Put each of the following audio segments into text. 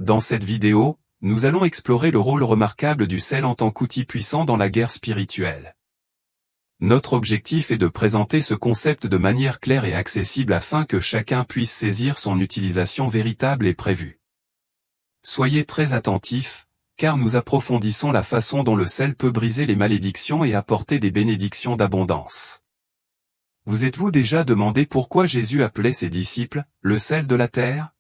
Dans cette vidéo, nous allons explorer le rôle remarquable du sel en tant qu'outil puissant dans la guerre spirituelle. Notre objectif est de présenter ce concept de manière claire et accessible afin que chacun puisse saisir son utilisation véritable et prévue. Soyez très attentifs, car nous approfondissons la façon dont le sel peut briser les malédictions et apporter des bénédictions d'abondance. Vous êtes-vous déjà demandé pourquoi Jésus appelait ses disciples « le sel de la terre » ?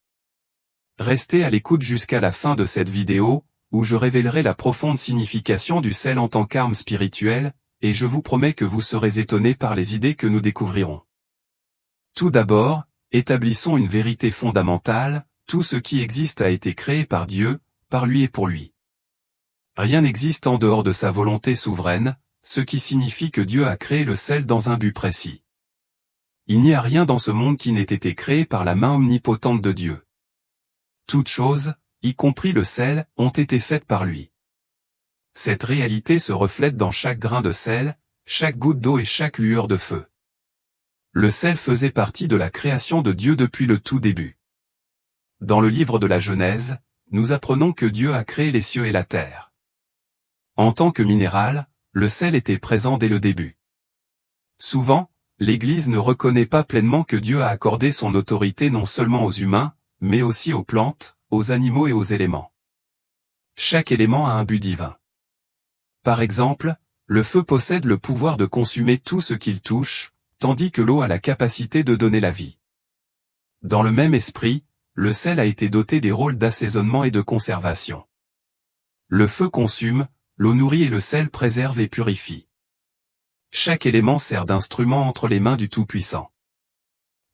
Restez à l'écoute jusqu'à la fin de cette vidéo, où je révélerai la profonde signification du sel en tant qu'arme spirituelle, et je vous promets que vous serez étonnés par les idées que nous découvrirons. Tout d'abord, établissons une vérité fondamentale, tout ce qui existe a été créé par Dieu, par lui et pour lui. Rien n'existe en dehors de sa volonté souveraine, ce qui signifie que Dieu a créé le sel dans un but précis. Il n'y a rien dans ce monde qui n'ait été créé par la main omnipotente de Dieu. Toutes choses, y compris le sel, ont été faites par lui. Cette réalité se reflète dans chaque grain de sel, chaque goutte d'eau et chaque lueur de feu. Le sel faisait partie de la création de Dieu depuis le tout début. Dans le livre de la Genèse, nous apprenons que Dieu a créé les cieux et la terre. En tant que minéral, le sel était présent dès le début. Souvent, l'Église ne reconnaît pas pleinement que Dieu a accordé son autorité non seulement aux humains, mais aussi aux plantes, aux animaux et aux éléments. Chaque élément a un but divin. Par exemple, le feu possède le pouvoir de consumer tout ce qu'il touche, tandis que l'eau a la capacité de donner la vie. Dans le même esprit, le sel a été doté des rôles d'assaisonnement et de conservation. Le feu consume, l'eau nourrit et le sel préserve et purifie. Chaque élément sert d'instrument entre les mains du Tout-Puissant.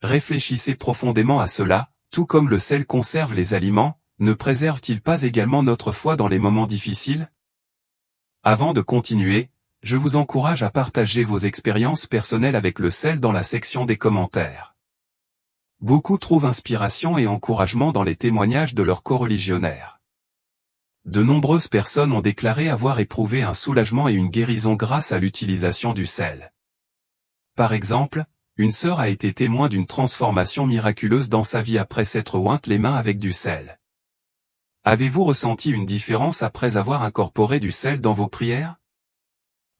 Réfléchissez profondément à cela, tout comme le sel conserve les aliments, ne préserve-t-il pas également notre foi dans les moments difficiles ? Avant de continuer, je vous encourage à partager vos expériences personnelles avec le sel dans la section des commentaires. Beaucoup trouvent inspiration et encouragement dans les témoignages de leurs coreligionnaires. De nombreuses personnes ont déclaré avoir éprouvé un soulagement et une guérison grâce à l'utilisation du sel. Par exemple, une sœur a été témoin d'une transformation miraculeuse dans sa vie après s'être ointe les mains avec du sel. Avez-vous ressenti une différence après avoir incorporé du sel dans vos prières ?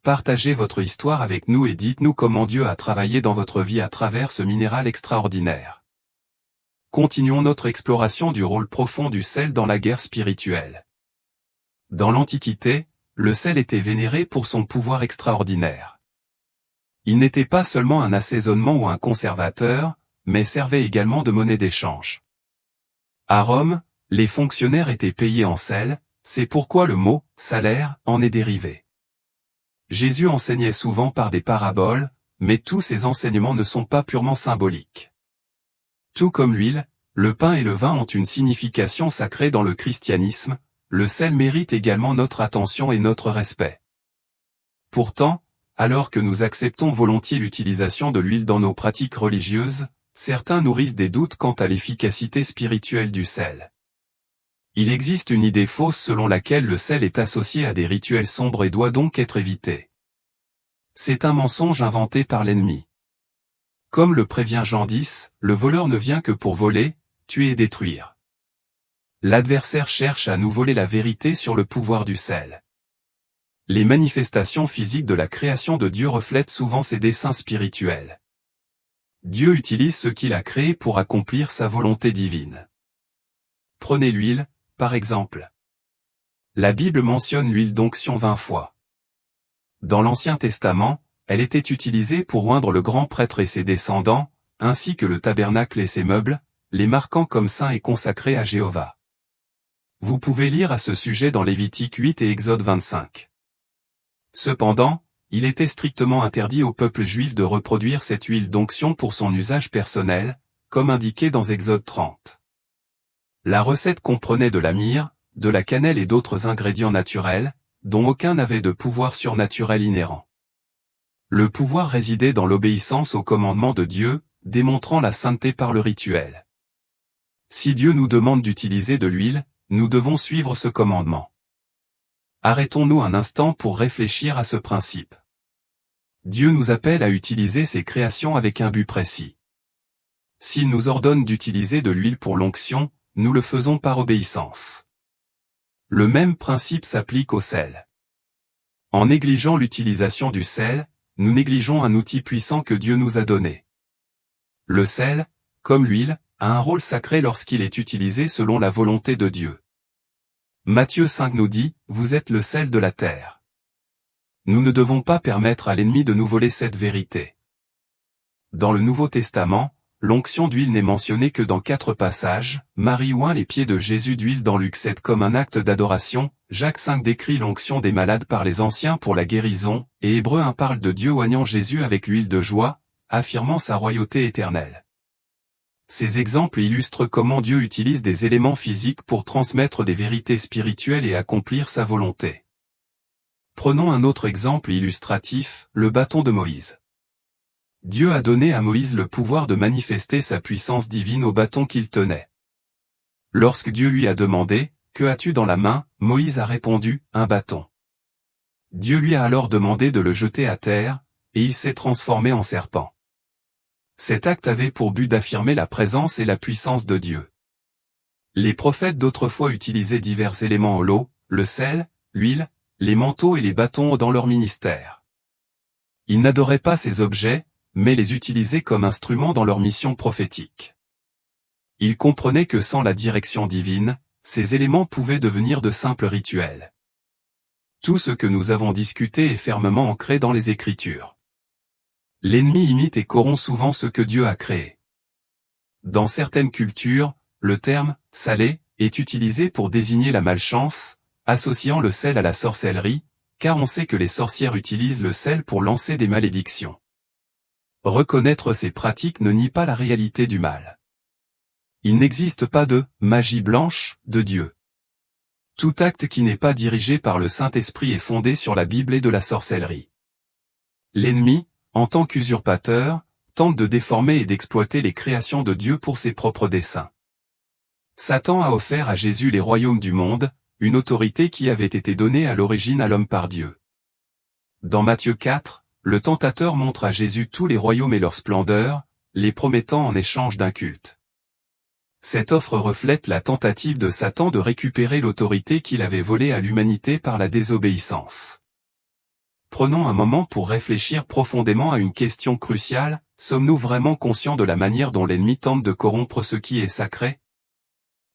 Partagez votre histoire avec nous et dites-nous comment Dieu a travaillé dans votre vie à travers ce minéral extraordinaire. Continuons notre exploration du rôle profond du sel dans la guerre spirituelle. Dans l'Antiquité, le sel était vénéré pour son pouvoir extraordinaire. Il n'était pas seulement un assaisonnement ou un conservateur, mais servait également de monnaie d'échange. À Rome, les fonctionnaires étaient payés en sel, c'est pourquoi le mot « salaire » en est dérivé. Jésus enseignait souvent par des paraboles, mais tous ces enseignements ne sont pas purement symboliques. Tout comme l'huile, le pain et le vin ont une signification sacrée dans le christianisme, le sel mérite également notre attention et notre respect. Pourtant, alors que nous acceptons volontiers l'utilisation de l'huile dans nos pratiques religieuses, certains nourrissent des doutes quant à l'efficacité spirituelle du sel. Il existe une idée fausse selon laquelle le sel est associé à des rituels sombres et doit donc être évité. C'est un mensonge inventé par l'ennemi. Comme le prévient Jean 10, le voleur ne vient que pour voler, tuer et détruire. L'adversaire cherche à nous voler la vérité sur le pouvoir du sel. Les manifestations physiques de la création de Dieu reflètent souvent ses desseins spirituels. Dieu utilise ce qu'il a créé pour accomplir sa volonté divine. Prenez l'huile, par exemple. La Bible mentionne l'huile d'onction 20 fois. Dans l'Ancien Testament, elle était utilisée pour oindre le grand prêtre et ses descendants, ainsi que le tabernacle et ses meubles, les marquant comme saints et consacrés à Jéhovah. Vous pouvez lire à ce sujet dans Lévitique 8 et Exode 25. Cependant, il était strictement interdit au peuple juif de reproduire cette huile d'onction pour son usage personnel, comme indiqué dans Exode 30. La recette comprenait de la myrrhe, de la cannelle et d'autres ingrédients naturels, dont aucun n'avait de pouvoir surnaturel inhérent. Le pouvoir résidait dans l'obéissance aux commandements de Dieu, démontrant la sainteté par le rituel. Si Dieu nous demande d'utiliser de l'huile, nous devons suivre ce commandement. Arrêtons-nous un instant pour réfléchir à ce principe. Dieu nous appelle à utiliser ses créations avec un but précis. S'il nous ordonne d'utiliser de l'huile pour l'onction, nous le faisons par obéissance. Le même principe s'applique au sel. En négligeant l'utilisation du sel, nous négligeons un outil puissant que Dieu nous a donné. Le sel, comme l'huile, a un rôle sacré lorsqu'il est utilisé selon la volonté de Dieu. Matthieu 5 nous dit, « Vous êtes le sel de la terre ». Nous ne devons pas permettre à l'ennemi de nous voler cette vérité. Dans le Nouveau Testament, l'onction d'huile n'est mentionnée que dans 4 passages. Marie oint les pieds de Jésus d'huile dans Luc 7 comme un acte d'adoration, Jacques 5 décrit l'onction des malades par les anciens pour la guérison, et Hébreux 1 parle de Dieu oignant Jésus avec l'huile de joie, affirmant sa royauté éternelle. Ces exemples illustrent comment Dieu utilise des éléments physiques pour transmettre des vérités spirituelles et accomplir sa volonté. Prenons un autre exemple illustratif, le bâton de Moïse. Dieu a donné à Moïse le pouvoir de manifester sa puissance divine au bâton qu'il tenait. Lorsque Dieu lui a demandé, « Que as-tu dans la main ?» Moïse a répondu, « Un bâton. » Dieu lui a alors demandé de le jeter à terre, et il s'est transformé en serpent. Cet acte avait pour but d'affirmer la présence et la puissance de Dieu. Les prophètes d'autrefois utilisaient divers éléments en l'eau, le sel, l'huile, les manteaux et les bâtons dans leur ministère. Ils n'adoraient pas ces objets, mais les utilisaient comme instruments dans leur mission prophétique. Ils comprenaient que sans la direction divine, ces éléments pouvaient devenir de simples rituels. Tout ce que nous avons discuté est fermement ancré dans les Écritures. L'ennemi imite et corrompt souvent ce que Dieu a créé. Dans certaines cultures, le terme « salé » est utilisé pour désigner la malchance, associant le sel à la sorcellerie, car on sait que les sorcières utilisent le sel pour lancer des malédictions. Reconnaître ces pratiques ne nie pas la réalité du mal. Il n'existe pas de « magie blanche » de Dieu. Tout acte qui n'est pas dirigé par le Saint-Esprit est fondé sur la Bible et de la sorcellerie. L'ennemi, en tant qu'usurpateur, tente de déformer et d'exploiter les créations de Dieu pour ses propres desseins. Satan a offert à Jésus les royaumes du monde, une autorité qui avait été donnée à l'origine à l'homme par Dieu. Dans Matthieu 4, le tentateur montre à Jésus tous les royaumes et leur splendeur, les promettant en échange d'un culte. Cette offre reflète la tentative de Satan de récupérer l'autorité qu'il avait volée à l'humanité par la désobéissance. Prenons un moment pour réfléchir profondément à une question cruciale, sommes-nous vraiment conscients de la manière dont l'ennemi tente de corrompre ce qui est sacré ?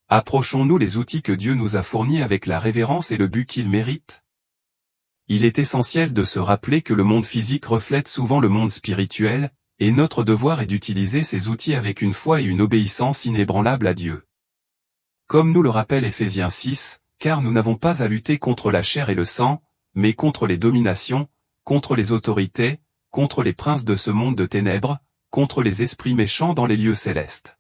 Approchons-nous les outils que Dieu nous a fournis avec la révérence et le but qu'ils méritent ? Il est essentiel de se rappeler que le monde physique reflète souvent le monde spirituel, et notre devoir est d'utiliser ces outils avec une foi et une obéissance inébranlables à Dieu. Comme nous le rappelle Éphésiens 6, car nous n'avons pas à lutter contre la chair et le sang, mais contre les dominations, contre les autorités, contre les princes de ce monde de ténèbres, contre les esprits méchants dans les lieux célestes.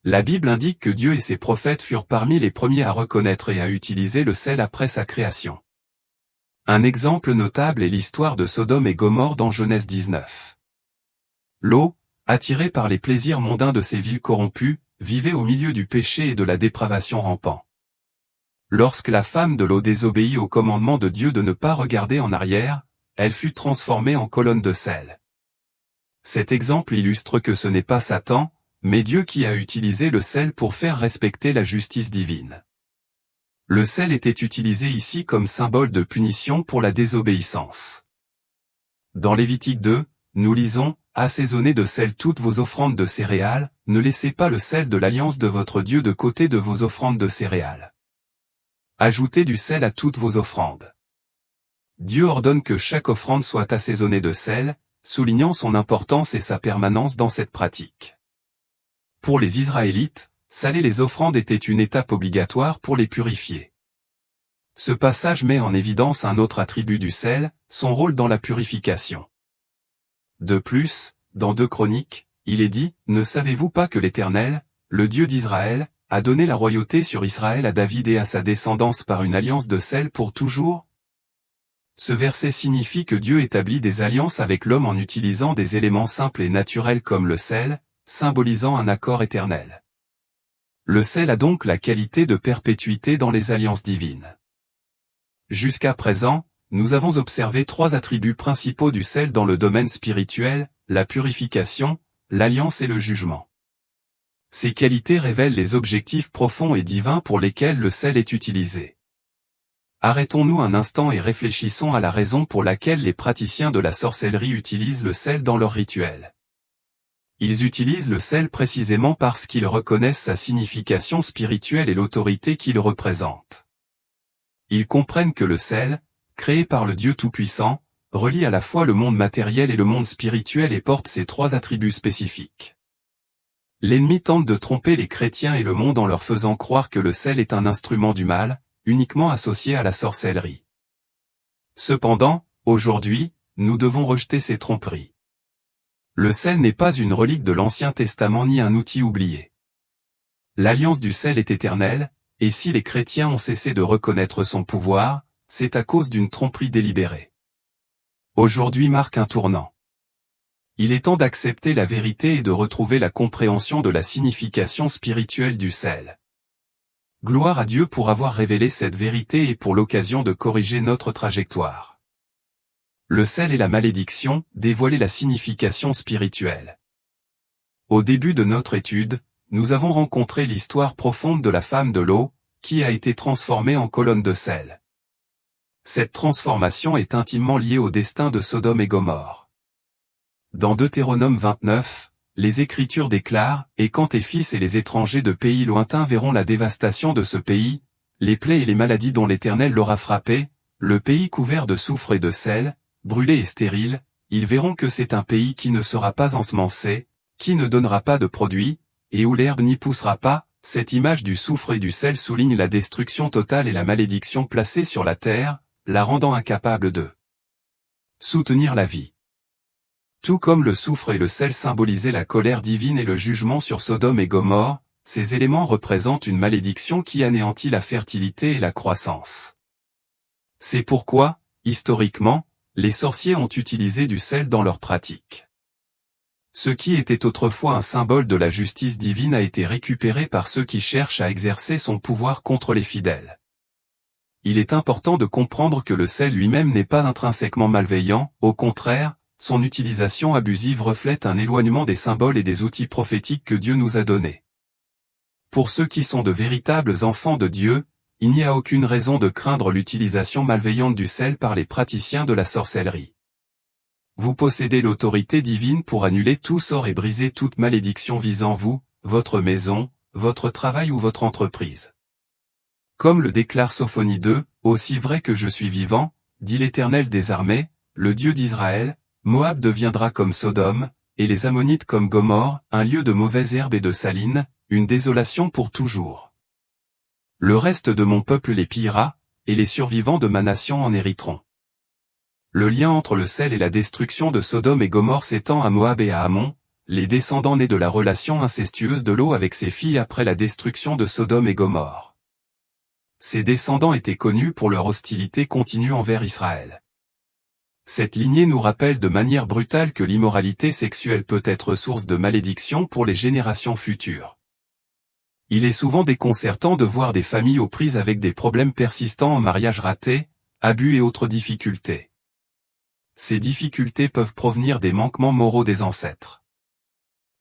La Bible indique que Dieu et ses prophètes furent parmi les premiers à reconnaître et à utiliser le sel après sa création. Un exemple notable est l'histoire de Sodome et Gomorrhe dans Genèse 19. Lot, attiré par les plaisirs mondains de ces villes corrompues, vivait au milieu du péché et de la dépravation rampant. Lorsque la femme de Lot désobéit au commandement de Dieu de ne pas regarder en arrière, elle fut transformée en colonne de sel. Cet exemple illustre que ce n'est pas Satan, mais Dieu qui a utilisé le sel pour faire respecter la justice divine. Le sel était utilisé ici comme symbole de punition pour la désobéissance. Dans Lévitique 2, nous lisons « Assaisonnez de sel toutes vos offrandes de céréales, ne laissez pas le sel de l'alliance de votre Dieu de côté de vos offrandes de céréales. Ajoutez du sel à toutes vos offrandes. » Dieu ordonne que chaque offrande soit assaisonnée de sel, soulignant son importance et sa permanence dans cette pratique. Pour les Israélites, saler les offrandes était une étape obligatoire pour les purifier. Ce passage met en évidence un autre attribut du sel, son rôle dans la purification. De plus, dans 2 Chroniques, il est dit, « Ne savez-vous pas que l'Éternel, le Dieu d'Israël, a donné la royauté sur Israël à David et à sa descendance par une alliance de sel pour toujours ?» Ce verset signifie que Dieu établit des alliances avec l'homme en utilisant des éléments simples et naturels comme le sel, symbolisant un accord éternel. Le sel a donc la qualité de perpétuité dans les alliances divines. Jusqu'à présent, nous avons observé 3 attributs principaux du sel dans le domaine spirituel, la purification, l'alliance et le jugement. Ces qualités révèlent les objectifs profonds et divins pour lesquels le sel est utilisé. Arrêtons-nous un instant et réfléchissons à la raison pour laquelle les praticiens de la sorcellerie utilisent le sel dans leurs rituels. Ils utilisent le sel précisément parce qu'ils reconnaissent sa signification spirituelle et l'autorité qu'il représente. Ils comprennent que le sel, créé par le Dieu Tout-Puissant, relie à la fois le monde matériel et le monde spirituel et porte ces trois attributs spécifiques. L'ennemi tente de tromper les chrétiens et le monde en leur faisant croire que le sel est un instrument du mal, uniquement associé à la sorcellerie. Cependant, aujourd'hui, nous devons rejeter ces tromperies. Le sel n'est pas une relique de l'Ancien Testament ni un outil oublié. L'alliance du sel est éternelle, et si les chrétiens ont cessé de reconnaître son pouvoir, c'est à cause d'une tromperie délibérée. Aujourd'hui marque un tournant. Il est temps d'accepter la vérité et de retrouver la compréhension de la signification spirituelle du sel. Gloire à Dieu pour avoir révélé cette vérité et pour l'occasion de corriger notre trajectoire. Le sel et la malédiction, dévoiler la signification spirituelle. Au début de notre étude, nous avons rencontré l'histoire profonde de la femme de l'eau, qui a été transformée en colonne de sel. Cette transformation est intimement liée au destin de Sodome et Gomorrhe. Dans Deutéronome 29, les Écritures déclarent « Et quand tes fils et les étrangers de pays lointains verront la dévastation de ce pays, les plaies et les maladies dont l'Éternel l'aura frappé, le pays couvert de soufre et de sel, brûlé et stérile, ils verront que c'est un pays qui ne sera pas ensemencé, qui ne donnera pas de produit, et où l'herbe n'y poussera pas. » Cette image du soufre et du sel souligne la destruction totale et la malédiction placée sur la terre, la rendant incapable de soutenir la vie. Tout comme le soufre et le sel symbolisaient la colère divine et le jugement sur Sodome et Gomorrhe, ces éléments représentent une malédiction qui anéantit la fertilité et la croissance. C'est pourquoi, historiquement, les sorciers ont utilisé du sel dans leurs pratiques. Ce qui était autrefois un symbole de la justice divine a été récupéré par ceux qui cherchent à exercer son pouvoir contre les fidèles. Il est important de comprendre que le sel lui-même n'est pas intrinsèquement malveillant, au contraire, son utilisation abusive reflète un éloignement des symboles et des outils prophétiques que Dieu nous a donnés. Pour ceux qui sont de véritables enfants de Dieu, il n'y a aucune raison de craindre l'utilisation malveillante du sel par les praticiens de la sorcellerie. Vous possédez l'autorité divine pour annuler tout sort et briser toute malédiction visant vous, votre maison, votre travail ou votre entreprise. Comme le déclare Sophonie 2, « Aussi vrai que je suis vivant, dit l'Éternel des armées, le Dieu d'Israël, Moab deviendra comme Sodome, et les Ammonites comme Gomorrhe, un lieu de mauvaise herbe et de saline, une désolation pour toujours. Le reste de mon peuple les pillera, et les survivants de ma nation en hériteront. » Le lien entre le sel et la destruction de Sodome et Gomorrhe s'étend à Moab et à Ammon, les descendants nés de la relation incestueuse de Lot avec ses filles après la destruction de Sodome et Gomorrhe. Ces descendants étaient connus pour leur hostilité continue envers Israël. Cette lignée nous rappelle de manière brutale que l'immoralité sexuelle peut être source de malédiction pour les générations futures. Il est souvent déconcertant de voir des familles aux prises avec des problèmes persistants en mariage raté, abus et autres difficultés. Ces difficultés peuvent provenir des manquements moraux des ancêtres.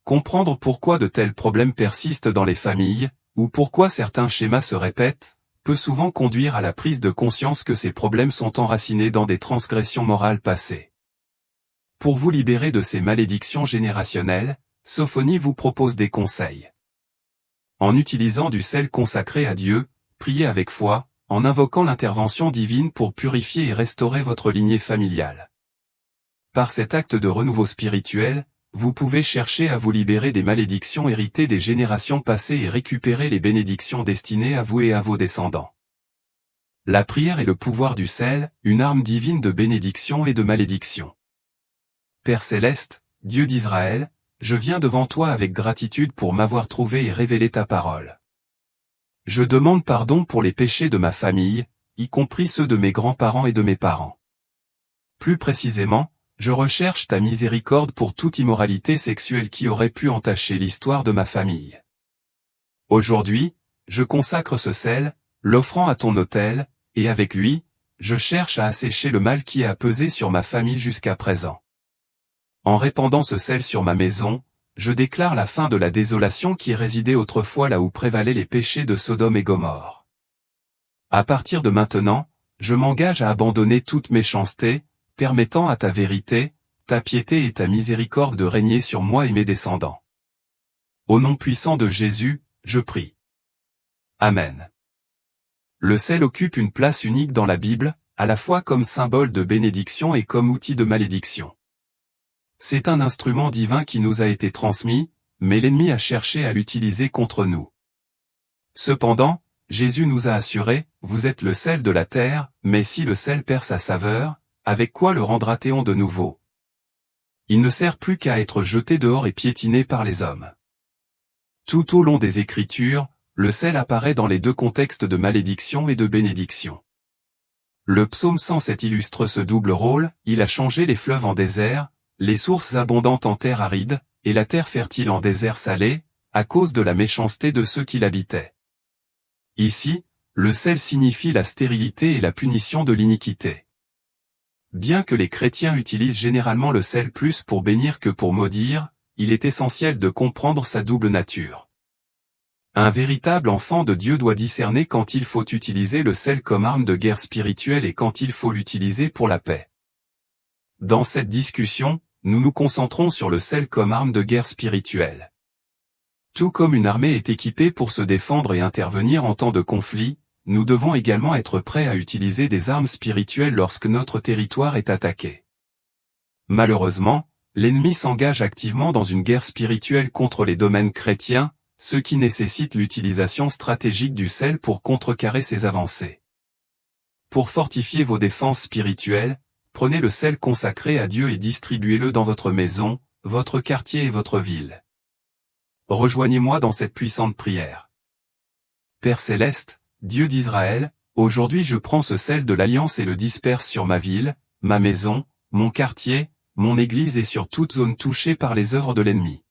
Comprendre pourquoi de tels problèmes persistent dans les familles, ou pourquoi certains schémas se répètent, peut souvent conduire à la prise de conscience que ces problèmes sont enracinés dans des transgressions morales passées. Pour vous libérer de ces malédictions générationnelles, Sophonie vous propose des conseils. En utilisant du sel consacré à Dieu, priez avec foi, en invoquant l'intervention divine pour purifier et restaurer votre lignée familiale. Par cet acte de renouveau spirituel, vous pouvez chercher à vous libérer des malédictions héritées des générations passées et récupérer les bénédictions destinées à vous et à vos descendants. La prière est le pouvoir du sel, une arme divine de bénédiction et de malédiction. Père céleste, Dieu d'Israël, je viens devant toi avec gratitude pour m'avoir trouvé et révélé ta parole. Je demande pardon pour les péchés de ma famille, y compris ceux de mes grands-parents et de mes parents. Plus précisément, je recherche ta miséricorde pour toute immoralité sexuelle qui aurait pu entacher l'histoire de ma famille. Aujourd'hui, je consacre ce sel, l'offrant à ton autel, et avec lui, je cherche à assécher le mal qui a pesé sur ma famille jusqu'à présent. En répandant ce sel sur ma maison, je déclare la fin de la désolation qui résidait autrefois là où prévalaient les péchés de Sodome et Gomorrhe. À partir de maintenant, je m'engage à abandonner toute méchanceté, permettant à ta vérité, ta piété et ta miséricorde de régner sur moi et mes descendants. Au nom puissant de Jésus, je prie. Amen. Le sel occupe une place unique dans la Bible, à la fois comme symbole de bénédiction et comme outil de malédiction. C'est un instrument divin qui nous a été transmis, mais l'ennemi a cherché à l'utiliser contre nous. Cependant, Jésus nous a assuré, « Vous êtes le sel de la terre, mais si le sel perd sa saveur, avec quoi le rendra-t-on de nouveau? Il ne sert plus qu'à être jeté dehors et piétiné par les hommes. » Tout au long des Écritures, le sel apparaît dans les deux contextes de malédiction et de bénédiction. Le psaume 107 illustre ce double rôle, il a changé les fleuves en désert, les sources abondantes en terre aride, et la terre fertile en désert salé, à cause de la méchanceté de ceux qui l'habitaient. Ici, le sel signifie la stérilité et la punition de l'iniquité. Bien que les chrétiens utilisent généralement le sel plus pour bénir que pour maudire, il est essentiel de comprendre sa double nature. Un véritable enfant de Dieu doit discerner quand il faut utiliser le sel comme arme de guerre spirituelle et quand il faut l'utiliser pour la paix. Dans cette discussion, nous nous concentrons sur le sel comme arme de guerre spirituelle. Tout comme une armée est équipée pour se défendre et intervenir en temps de conflit, nous devons également être prêts à utiliser des armes spirituelles lorsque notre territoire est attaqué. Malheureusement, l'ennemi s'engage activement dans une guerre spirituelle contre les domaines chrétiens, ce qui nécessite l'utilisation stratégique du sel pour contrecarrer ses avancées. Pour fortifier vos défenses spirituelles, prenez le sel consacré à Dieu et distribuez-le dans votre maison, votre quartier et votre ville. Rejoignez-moi dans cette puissante prière. Père céleste, Dieu d'Israël, aujourd'hui je prends ce sel de l'Alliance et le disperse sur ma ville, ma maison, mon quartier, mon église et sur toute zone touchée par les œuvres de l'ennemi.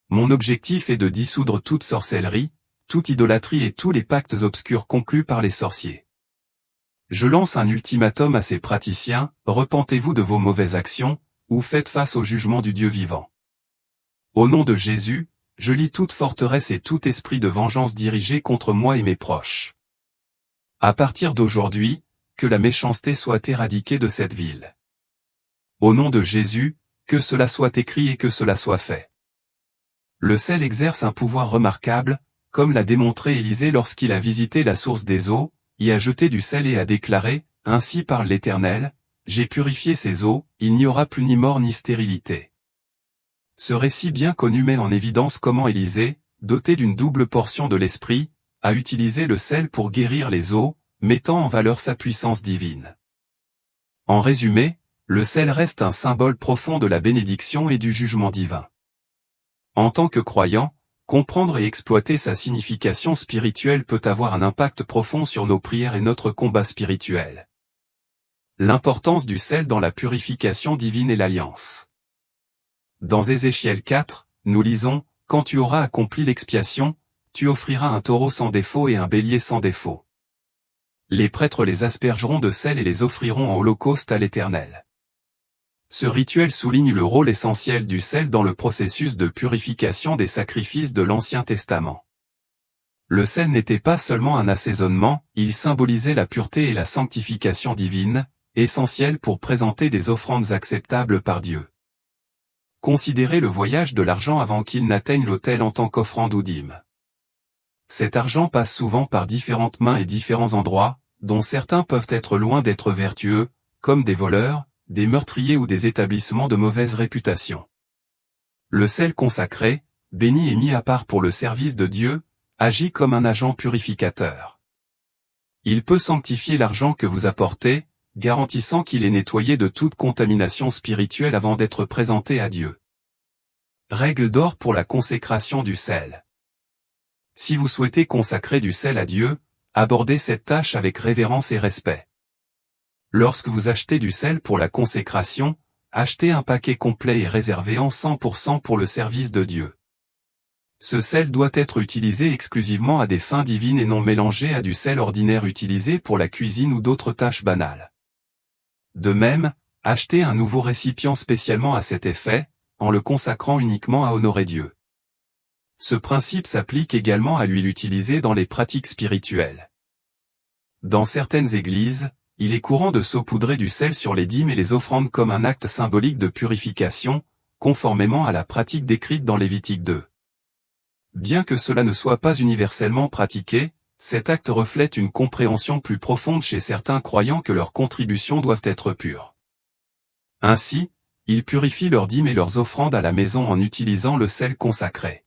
Mon objectif est de dissoudre toute sorcellerie, toute idolâtrie et tous les pactes obscurs conclus par les sorciers. Je lance un ultimatum à ces praticiens, repentez-vous de vos mauvaises actions, ou faites face au jugement du Dieu vivant. Au nom de Jésus, je lie toute forteresse et tout esprit de vengeance dirigé contre moi et mes proches. À partir d'aujourd'hui, que la méchanceté soit éradiquée de cette ville. Au nom de Jésus, que cela soit écrit et que cela soit fait. Le sel exerce un pouvoir remarquable, comme l'a démontré Élisée lorsqu'il a visité la source des eaux, y a jeté du sel et a déclaré, « Ainsi parle l'Éternel, j'ai purifié ces eaux, il n'y aura plus ni mort ni stérilité. » Ce récit bien connu met en évidence comment Élisée, doté d'une double portion de l'esprit, a utilisé le sel pour guérir les eaux, mettant en valeur sa puissance divine. En résumé, le sel reste un symbole profond de la bénédiction et du jugement divin. En tant que croyant, comprendre et exploiter sa signification spirituelle peut avoir un impact profond sur nos prières et notre combat spirituel. L'importance du sel dans la purification divine et l'alliance. Dans Ézéchiel 4, nous lisons, « Quand tu auras accompli l'expiation, tu offriras un taureau sans défaut et un bélier sans défaut. Les prêtres les aspergeront de sel et les offriront en holocauste à l'Éternel. » Ce rituel souligne le rôle essentiel du sel dans le processus de purification des sacrifices de l'Ancien Testament. Le sel n'était pas seulement un assaisonnement, il symbolisait la pureté et la sanctification divine, essentielle pour présenter des offrandes acceptables par Dieu. Considérez le voyage de l'argent avant qu'il n'atteigne l'autel en tant qu'offrande ou dîme. Cet argent passe souvent par différentes mains et différents endroits, dont certains peuvent être loin d'être vertueux, comme des voleurs, des meurtriers ou des établissements de mauvaise réputation. Le sel consacré, béni et mis à part pour le service de Dieu, agit comme un agent purificateur. Il peut sanctifier l'argent que vous apportez, garantissant qu'il est nettoyé de toute contamination spirituelle avant d'être présenté à Dieu. Règle d'or pour la consécration du sel. Si vous souhaitez consacrer du sel à Dieu, abordez cette tâche avec révérence et respect. Lorsque vous achetez du sel pour la consécration, achetez un paquet complet et réservé en 100% pour le service de Dieu. Ce sel doit être utilisé exclusivement à des fins divines et non mélangé à du sel ordinaire utilisé pour la cuisine ou d'autres tâches banales. De même, achetez un nouveau récipient spécialement à cet effet, en le consacrant uniquement à honorer Dieu. Ce principe s'applique également à l'huile utilisée dans les pratiques spirituelles. Dans certaines églises, il est courant de saupoudrer du sel sur les dîmes et les offrandes comme un acte symbolique de purification, conformément à la pratique décrite dans Lévitique 2. Bien que cela ne soit pas universellement pratiqué, cet acte reflète une compréhension plus profonde chez certains croyants que leurs contributions doivent être pures. Ainsi, ils purifient leurs dîmes et leurs offrandes à la maison en utilisant le sel consacré.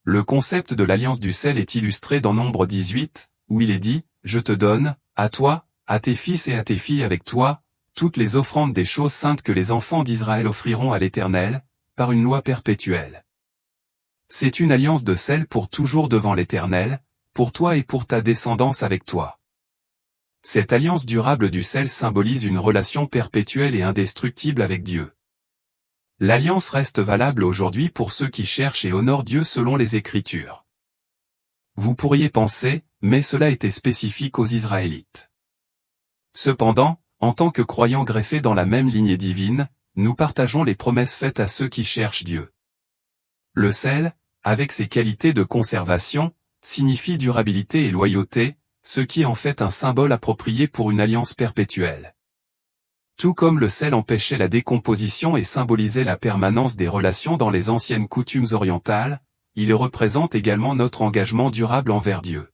Le concept de l'alliance du sel est illustré dans Nombre 18, où il est dit « Je te donne, à toi, à tes fils et à tes filles avec toi, toutes les offrandes des choses saintes que les enfants d'Israël offriront à l'Éternel, par une loi perpétuelle. » C'est une alliance de sel pour toujours devant l'Éternel, pour toi et pour ta descendance avec toi. Cette alliance durable du sel symbolise une relation perpétuelle et indestructible avec Dieu. L'alliance reste valable aujourd'hui pour ceux qui cherchent et honorent Dieu selon les Écritures. Vous pourriez penser, mais cela était spécifique aux Israélites. Cependant, en tant que croyants greffés dans la même lignée divine, nous partageons les promesses faites à ceux qui cherchent Dieu. Le sel, avec ses qualités de conservation, signifie durabilité et loyauté, ce qui en fait un symbole approprié pour une alliance perpétuelle. Tout comme le sel empêchait la décomposition et symbolisait la permanence des relations dans les anciennes coutumes orientales, il représente également notre engagement durable envers Dieu.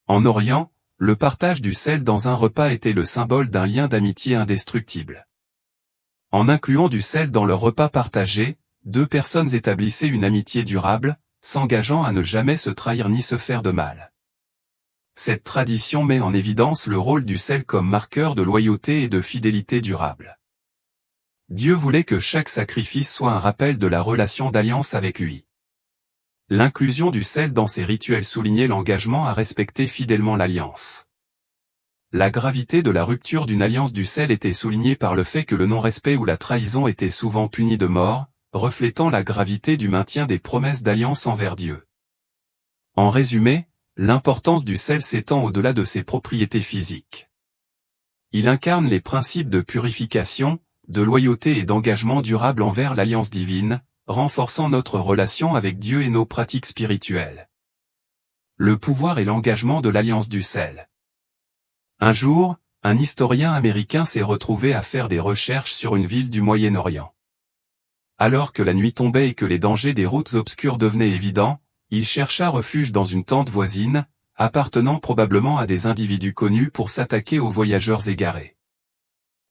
En Orient, le partage du sel dans un repas était le symbole d'un lien d'amitié indestructible. En incluant du sel dans leur repas partagé, deux personnes établissaient une amitié durable, s'engageant à ne jamais se trahir ni se faire de mal. Cette tradition met en évidence le rôle du sel comme marqueur de loyauté et de fidélité durable. Dieu voulait que chaque sacrifice soit un rappel de la relation d'alliance avec lui. L'inclusion du sel dans ces rituels soulignait l'engagement à respecter fidèlement l'alliance. La gravité de la rupture d'une alliance du sel était soulignée par le fait que le non-respect ou la trahison était souvent puni de mort, reflétant la gravité du maintien des promesses d'alliance envers Dieu. En résumé, l'importance du sel s'étend au-delà de ses propriétés physiques. Il incarne les principes de purification, de loyauté et d'engagement durable envers l'alliance divine, renforçant notre relation avec Dieu et nos pratiques spirituelles. Le pouvoir et l'engagement de l'alliance du sel. Un jour, un historien américain s'est retrouvé à faire des recherches sur une ville du Moyen-Orient. Alors que la nuit tombait et que les dangers des routes obscures devenaient évidents, il chercha refuge dans une tente voisine, appartenant probablement à des individus connus pour s'attaquer aux voyageurs égarés.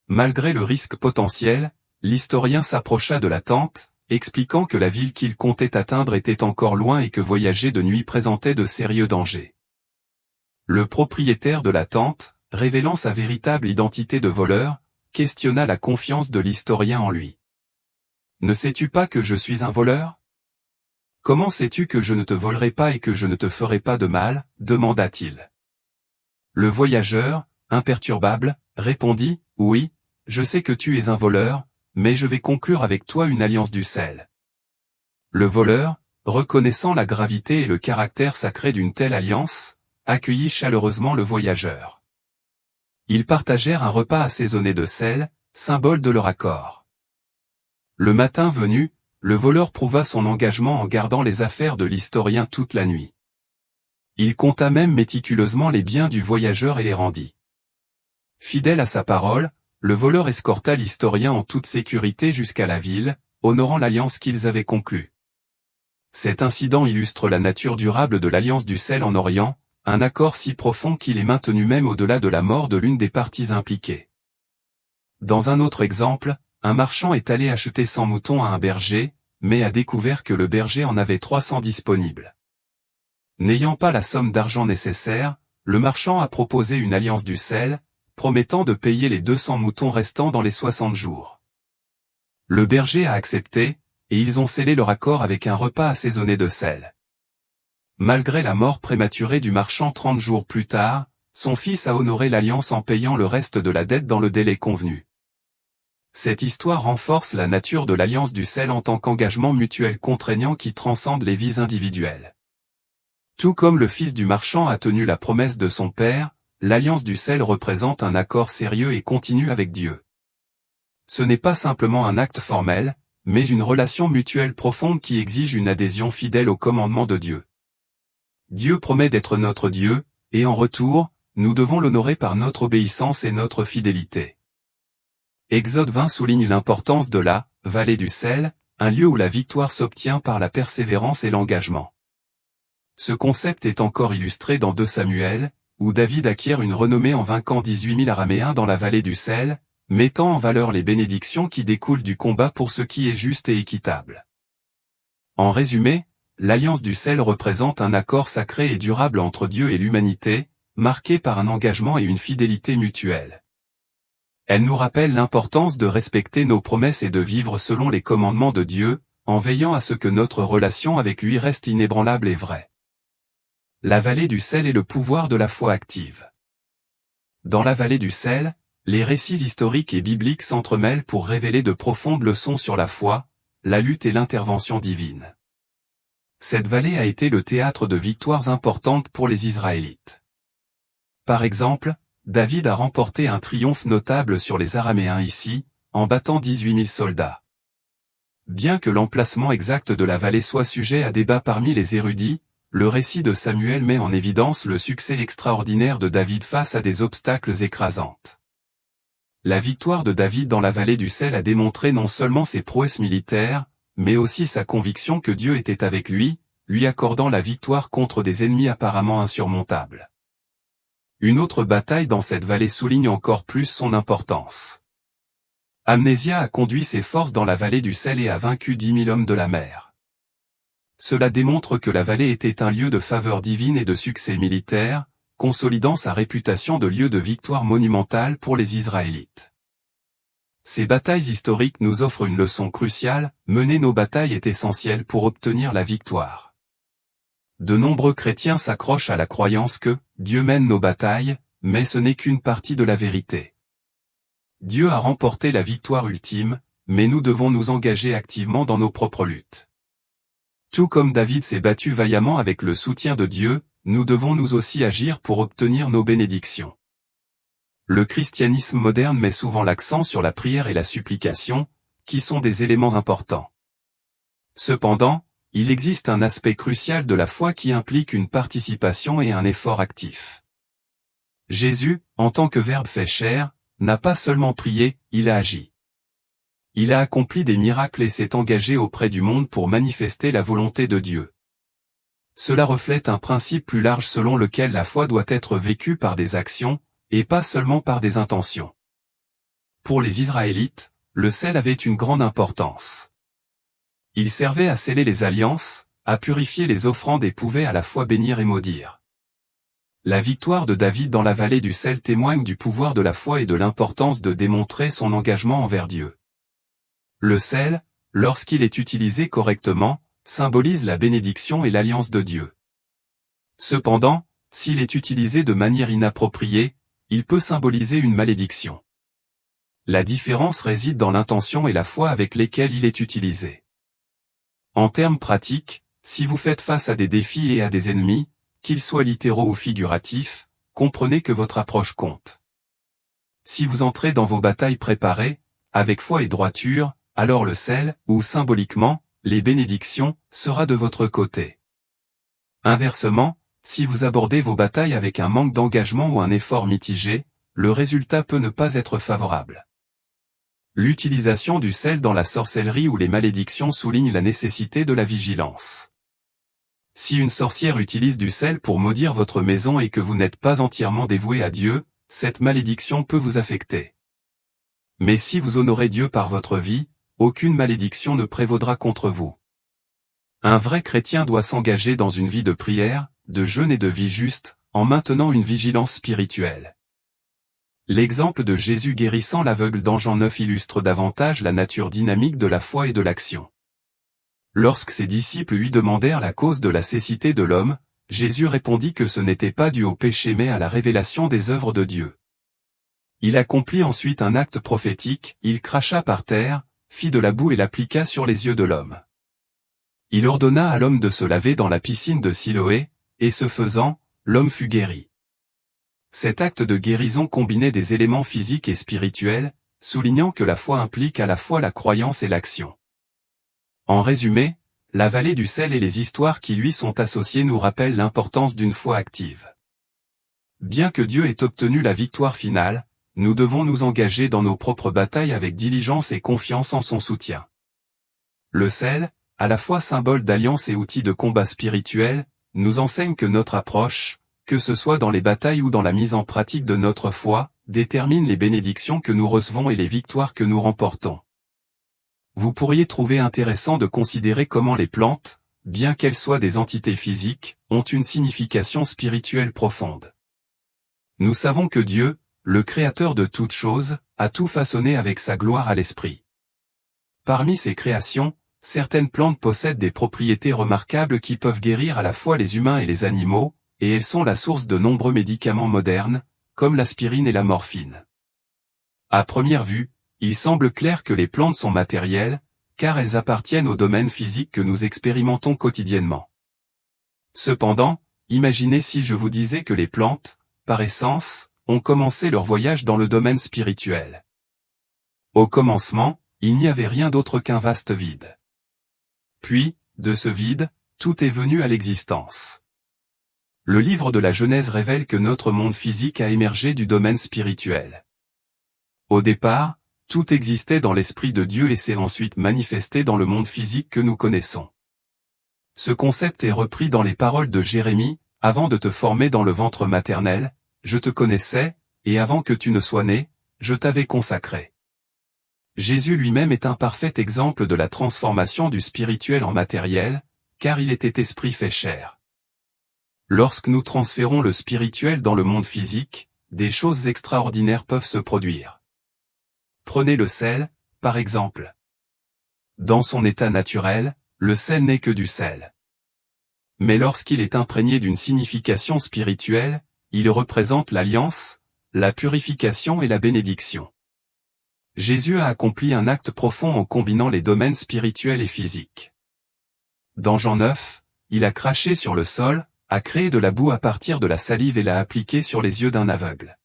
Malgré le risque potentiel, l'historien s'approcha de la tente, expliquant que la ville qu'il comptait atteindre était encore loin et que voyager de nuit présentait de sérieux dangers. Le propriétaire de la tente, révélant sa véritable identité de voleur, questionna la confiance de l'historien en lui. « Ne sais-tu pas que je suis un voleur ? Comment sais-tu que je ne te volerai pas et que je ne te ferai pas de mal ?» demanda-t-il. Le voyageur, imperturbable, répondit « Oui, je sais que tu es un voleur, mais je vais conclure avec toi une alliance du sel. » Le voleur, reconnaissant la gravité et le caractère sacré d'une telle alliance, accueillit chaleureusement le voyageur. Ils partagèrent un repas assaisonné de sel, symbole de leur accord. Le matin venu, le voleur prouva son engagement en gardant les affaires de l'historien toute la nuit. Il compta même méticuleusement les biens du voyageur et les rendit. Fidèle à sa parole, le voleur escorta l'historien en toute sécurité jusqu'à la ville, honorant l'alliance qu'ils avaient conclue. Cet incident illustre la nature durable de l'alliance du sel en Orient, un accord si profond qu'il est maintenu même au-delà de la mort de l'une des parties impliquées. Dans un autre exemple, un marchand est allé acheter 100 moutons à un berger, mais a découvert que le berger en avait 300 disponibles. N'ayant pas la somme d'argent nécessaire, le marchand a proposé une alliance du sel, promettant de payer les 200 moutons restants dans les 60 jours. Le berger a accepté, et ils ont scellé leur accord avec un repas assaisonné de sel. Malgré la mort prématurée du marchand 30 jours plus tard, son fils a honoré l'alliance en payant le reste de la dette dans le délai convenu. Cette histoire renforce la nature de l'alliance du sel en tant qu'engagement mutuel contraignant qui transcende les vies individuelles. Tout comme le fils du marchand a tenu la promesse de son père, l'alliance du sel représente un accord sérieux et continu avec Dieu. Ce n'est pas simplement un acte formel, mais une relation mutuelle profonde qui exige une adhésion fidèle aux commandements de Dieu. Dieu promet d'être notre Dieu, et en retour, nous devons l'honorer par notre obéissance et notre fidélité. Exode 20 souligne l'importance de la « vallée du sel », un lieu où la victoire s'obtient par la persévérance et l'engagement. Ce concept est encore illustré dans 2 Samuel, où David acquiert une renommée en vainquant 18 000 Araméens dans la vallée du sel, mettant en valeur les bénédictions qui découlent du combat pour ce qui est juste et équitable. En résumé, l'alliance du sel représente un accord sacré et durable entre Dieu et l'humanité, marqué par un engagement et une fidélité mutuelle. Elle nous rappelle l'importance de respecter nos promesses et de vivre selon les commandements de Dieu, en veillant à ce que notre relation avec lui reste inébranlable et vraie. La vallée du sel est le pouvoir de la foi active. Dans la vallée du sel, les récits historiques et bibliques s'entremêlent pour révéler de profondes leçons sur la foi, la lutte et l'intervention divine. Cette vallée a été le théâtre de victoires importantes pour les Israélites. Par exemple, David a remporté un triomphe notable sur les Araméens ici, en battant 18 000 soldats. Bien que l'emplacement exact de la vallée soit sujet à débat parmi les érudits, le récit de Samuel met en évidence le succès extraordinaire de David face à des obstacles écrasantes. La victoire de David dans la vallée du sel a démontré non seulement ses prouesses militaires, mais aussi sa conviction que Dieu était avec lui, lui accordant la victoire contre des ennemis apparemment insurmontables. Une autre bataille dans cette vallée souligne encore plus son importance. Amnésia a conduit ses forces dans la vallée du sel et a vaincu 10 000 hommes de la mer. Cela démontre que la vallée était un lieu de faveur divine et de succès militaire, consolidant sa réputation de lieu de victoire monumentale pour les Israélites. Ces batailles historiques nous offrent une leçon cruciale, mener nos batailles est essentiel pour obtenir la victoire. De nombreux chrétiens s'accrochent à la croyance que Dieu mène nos batailles, mais ce n'est qu'une partie de la vérité. Dieu a remporté la victoire ultime, mais nous devons nous engager activement dans nos propres luttes. Tout comme David s'est battu vaillamment avec le soutien de Dieu, nous devons nous aussi agir pour obtenir nos bénédictions. Le christianisme moderne met souvent l'accent sur la prière et la supplication, qui sont des éléments importants. Cependant, il existe un aspect crucial de la foi qui implique une participation et un effort actif. Jésus, en tant que Verbe fait chair, n'a pas seulement prié, il a agi. Il a accompli des miracles et s'est engagé auprès du monde pour manifester la volonté de Dieu. Cela reflète un principe plus large selon lequel la foi doit être vécue par des actions, et pas seulement par des intentions. Pour les Israélites, le sel avait une grande importance. Il servait à sceller les alliances, à purifier les offrandes et pouvait à la fois bénir et maudire. La victoire de David dans la vallée du sel témoigne du pouvoir de la foi et de l'importance de démontrer son engagement envers Dieu. Le sel, lorsqu'il est utilisé correctement, symbolise la bénédiction et l'alliance de Dieu. Cependant, s'il est utilisé de manière inappropriée, il peut symboliser une malédiction. La différence réside dans l'intention et la foi avec lesquelles il est utilisé. En termes pratiques, si vous faites face à des défis et à des ennemis, qu'ils soient littéraux ou figuratifs, comprenez que votre approche compte. Si vous entrez dans vos batailles préparées, avec foi et droiture, alors le sel, ou symboliquement, les bénédictions, sera de votre côté. Inversement, si vous abordez vos batailles avec un manque d'engagement ou un effort mitigé, le résultat peut ne pas être favorable. L'utilisation du sel dans la sorcellerie ou les malédictions souligne la nécessité de la vigilance. Si une sorcière utilise du sel pour maudire votre maison et que vous n'êtes pas entièrement dévoué à Dieu, cette malédiction peut vous affecter. Mais si vous honorez Dieu par votre vie, aucune malédiction ne prévaudra contre vous. Un vrai chrétien doit s'engager dans une vie de prière, de jeûne et de vie juste, en maintenant une vigilance spirituelle. L'exemple de Jésus guérissant l'aveugle dans Jean 9 illustre davantage la nature dynamique de la foi et de l'action. Lorsque ses disciples lui demandèrent la cause de la cécité de l'homme, Jésus répondit que ce n'était pas dû au péché mais à la révélation des œuvres de Dieu. Il accomplit ensuite un acte prophétique, il cracha par terre, fit de la boue et l'appliqua sur les yeux de l'homme. Il ordonna à l'homme de se laver dans la piscine de Siloé, et ce faisant, l'homme fut guéri. Cet acte de guérison combinait des éléments physiques et spirituels, soulignant que la foi implique à la fois la croyance et l'action. En résumé, la vallée du sel et les histoires qui lui sont associées nous rappellent l'importance d'une foi active. Bien que Dieu ait obtenu la victoire finale, nous devons nous engager dans nos propres batailles avec diligence et confiance en son soutien. Le sel, à la fois symbole d'alliance et outil de combat spirituel, nous enseigne que notre approche, que ce soit dans les batailles ou dans la mise en pratique de notre foi, détermine les bénédictions que nous recevons et les victoires que nous remportons. Vous pourriez trouver intéressant de considérer comment les plantes, bien qu'elles soient des entités physiques, ont une signification spirituelle profonde. Nous savons que Dieu, le Créateur de toutes choses, a tout façonné avec sa gloire à l'esprit. Parmi ces créations, certaines plantes possèdent des propriétés remarquables qui peuvent guérir à la fois les humains et les animaux, et elles sont la source de nombreux médicaments modernes, comme l'aspirine et la morphine. À première vue, il semble clair que les plantes sont matérielles, car elles appartiennent au domaine physique que nous expérimentons quotidiennement. Cependant, imaginez si je vous disais que les plantes, par essence, ont commencé leur voyage dans le domaine spirituel. Au commencement, il n'y avait rien d'autre qu'un vaste vide. Puis, de ce vide, tout est venu à l'existence. Le livre de la Genèse révèle que notre monde physique a émergé du domaine spirituel. Au départ, tout existait dans l'esprit de Dieu et s'est ensuite manifesté dans le monde physique que nous connaissons. Ce concept est repris dans les paroles de Jérémie, « Avant de te former dans le ventre maternel, je te connaissais, et avant que tu ne sois né, je t'avais consacré. » Jésus lui-même est un parfait exemple de la transformation du spirituel en matériel, car il était esprit fait chair. Lorsque nous transférons le spirituel dans le monde physique, des choses extraordinaires peuvent se produire. Prenez le sel, par exemple. Dans son état naturel, le sel n'est que du sel. Mais lorsqu'il est imprégné d'une signification spirituelle, il représente l'alliance, la purification et la bénédiction. Jésus a accompli un acte profond en combinant les domaines spirituels et physiques. Dans Jean 9, il a craché sur le sol, a créé de la boue à partir de la salive et l'a appliquée sur les yeux d'un aveugle.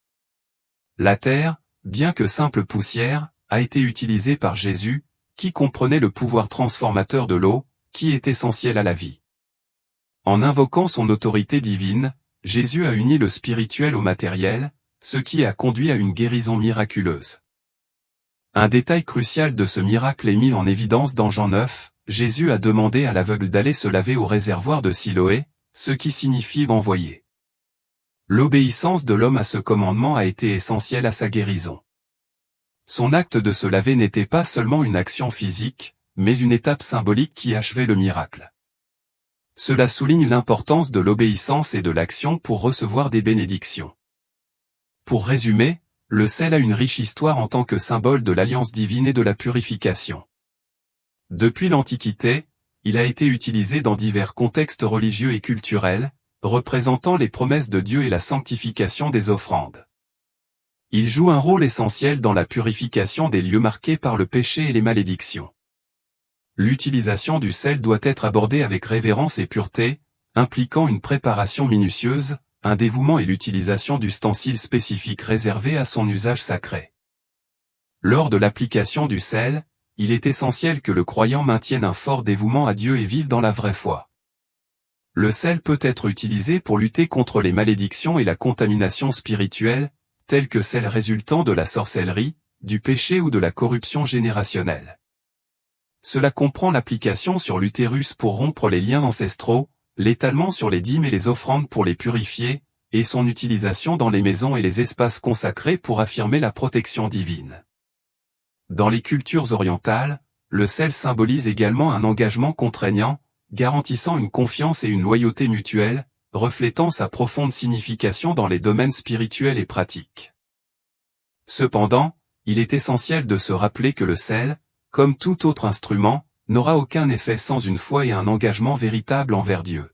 La terre, bien que simple poussière, a été utilisée par Jésus, qui comprenait le pouvoir transformateur de l'eau, qui est essentiel à la vie. En invoquant son autorité divine, Jésus a uni le spirituel au matériel, ce qui a conduit à une guérison miraculeuse. Un détail crucial de ce miracle est mis en évidence dans Jean 9, Jésus a demandé à l'aveugle d'aller se laver au réservoir de Siloé, ce qui signifie « envoyer ». L'obéissance de l'homme à ce commandement a été essentielle à sa guérison. Son acte de se laver n'était pas seulement une action physique, mais une étape symbolique qui achevait le miracle. Cela souligne l'importance de l'obéissance et de l'action pour recevoir des bénédictions. Pour résumer, le sel a une riche histoire en tant que symbole de l'alliance divine et de la purification. Depuis l'Antiquité, il a été utilisé dans divers contextes religieux et culturels, représentant les promesses de Dieu et la sanctification des offrandes. Il joue un rôle essentiel dans la purification des lieux marqués par le péché et les malédictions. L'utilisation du sel doit être abordée avec révérence et pureté, impliquant une préparation minutieuse, un dévouement et l'utilisation d'ustensiles spécifiques réservés à son usage sacré. Lors de l'application du sel, il est essentiel que le croyant maintienne un fort dévouement à Dieu et vive dans la vraie foi. Le sel peut être utilisé pour lutter contre les malédictions et la contamination spirituelle, telles que celles résultant de la sorcellerie, du péché ou de la corruption générationnelle. Cela comprend l'application sur l'utérus pour rompre les liens ancestraux, l'étalement sur les dîmes et les offrandes pour les purifier, et son utilisation dans les maisons et les espaces consacrés pour affirmer la protection divine. Dans les cultures orientales, le sel symbolise également un engagement contraignant, garantissant une confiance et une loyauté mutuelle, reflétant sa profonde signification dans les domaines spirituels et pratiques. Cependant, il est essentiel de se rappeler que le sel, comme tout autre instrument, n'aura aucun effet sans une foi et un engagement véritable envers Dieu.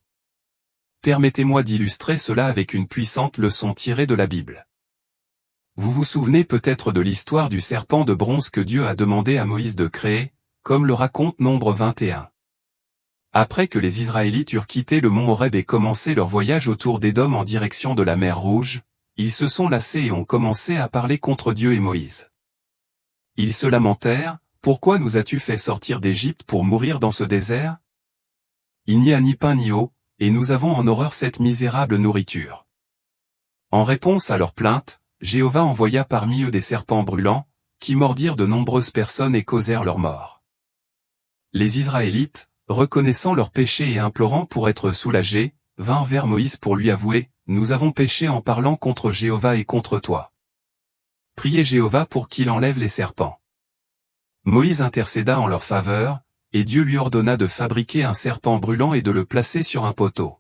Permettez-moi d'illustrer cela avec une puissante leçon tirée de la Bible. Vous vous souvenez peut-être de l'histoire du serpent de bronze que Dieu a demandé à Moïse de créer, comme le raconte Nombre 21. Après que les Israélites eurent quitté le mont Horeb et commencé leur voyage autour d'Édom en direction de la mer Rouge, ils se sont lassés et ont commencé à parler contre Dieu et Moïse. Ils se lamentèrent, Pourquoi nous as-tu fait sortir d'Égypte pour mourir dans ce désert? Il n'y a ni pain ni eau, et nous avons en horreur cette misérable nourriture. En réponse à leur plainte, Jéhovah envoya parmi eux des serpents brûlants, qui mordirent de nombreuses personnes et causèrent leur mort. Les Israélites, reconnaissant leur péché et implorant pour être soulagés, vinrent vers Moïse pour lui avouer, « Nous avons péché en parlant contre Jéhovah et contre toi. Priez Jéhovah pour qu'il enlève les serpents. » Moïse intercéda en leur faveur, et Dieu lui ordonna de fabriquer un serpent brûlant et de le placer sur un poteau.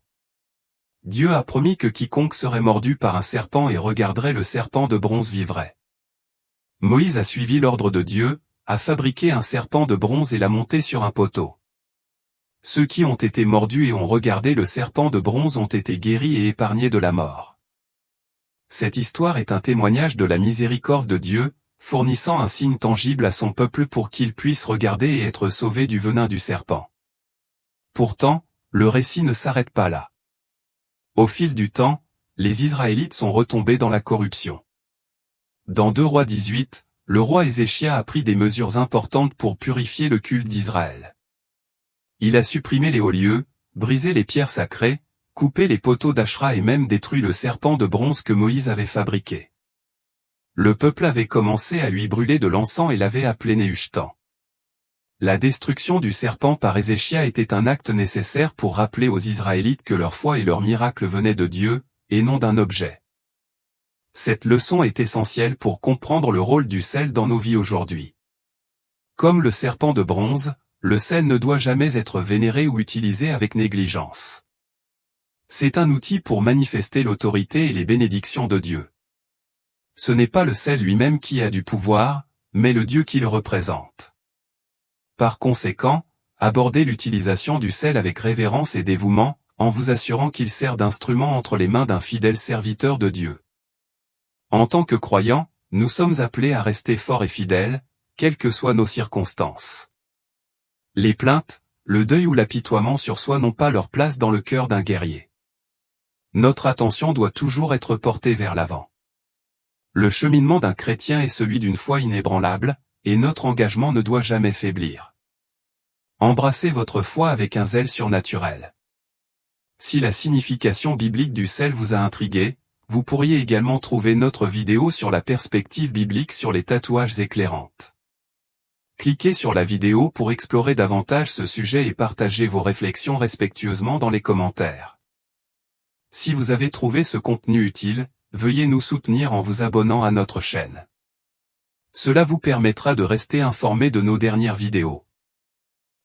Dieu a promis que quiconque serait mordu par un serpent et regarderait le serpent de bronze vivrait. Moïse a suivi l'ordre de Dieu, a fabriqué un serpent de bronze et l'a monté sur un poteau. Ceux qui ont été mordus et ont regardé le serpent de bronze ont été guéris et épargnés de la mort. Cette histoire est un témoignage de la miséricorde de Dieu, fournissant un signe tangible à son peuple pour qu'il puisse regarder et être sauvé du venin du serpent. Pourtant, le récit ne s'arrête pas là. Au fil du temps, les Israélites sont retombés dans la corruption. Dans 2 Rois 18, le roi Ézéchia a pris des mesures importantes pour purifier le culte d'Israël. Il a supprimé les hauts lieux, brisé les pierres sacrées, coupé les poteaux d'Ashra et même détruit le serpent de bronze que Moïse avait fabriqué. Le peuple avait commencé à lui brûler de l'encens et l'avait appelé Néhushtan. La destruction du serpent par Ézéchia était un acte nécessaire pour rappeler aux Israélites que leur foi et leur miracle venaient de Dieu, et non d'un objet. Cette leçon est essentielle pour comprendre le rôle du sel dans nos vies aujourd'hui. Comme le serpent de bronze, le sel ne doit jamais être vénéré ou utilisé avec négligence. C'est un outil pour manifester l'autorité et les bénédictions de Dieu. Ce n'est pas le sel lui-même qui a du pouvoir, mais le Dieu qui le représente. Par conséquent, abordez l'utilisation du sel avec révérence et dévouement, en vous assurant qu'il sert d'instrument entre les mains d'un fidèle serviteur de Dieu. En tant que croyants, nous sommes appelés à rester forts et fidèles, quelles que soient nos circonstances. Les plaintes, le deuil ou l'apitoiement sur soi n'ont pas leur place dans le cœur d'un guerrier. Notre attention doit toujours être portée vers l'avant. Le cheminement d'un chrétien est celui d'une foi inébranlable, et notre engagement ne doit jamais faiblir. Embrassez votre foi avec un zèle surnaturel. Si la signification biblique du sel vous a intrigué, vous pourriez également trouver notre vidéo sur la perspective biblique sur les tatouages éclairantes. Cliquez sur la vidéo pour explorer davantage ce sujet et partagez vos réflexions respectueusement dans les commentaires. Si vous avez trouvé ce contenu utile, veuillez nous soutenir en vous abonnant à notre chaîne. Cela vous permettra de rester informé de nos dernières vidéos.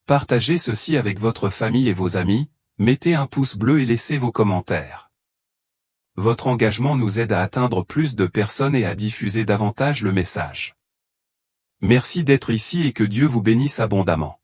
Partagez ceci avec votre famille et vos amis, mettez un pouce bleu et laissez vos commentaires. Votre engagement nous aide à atteindre plus de personnes et à diffuser davantage le message. Merci d'être ici et que Dieu vous bénisse abondamment.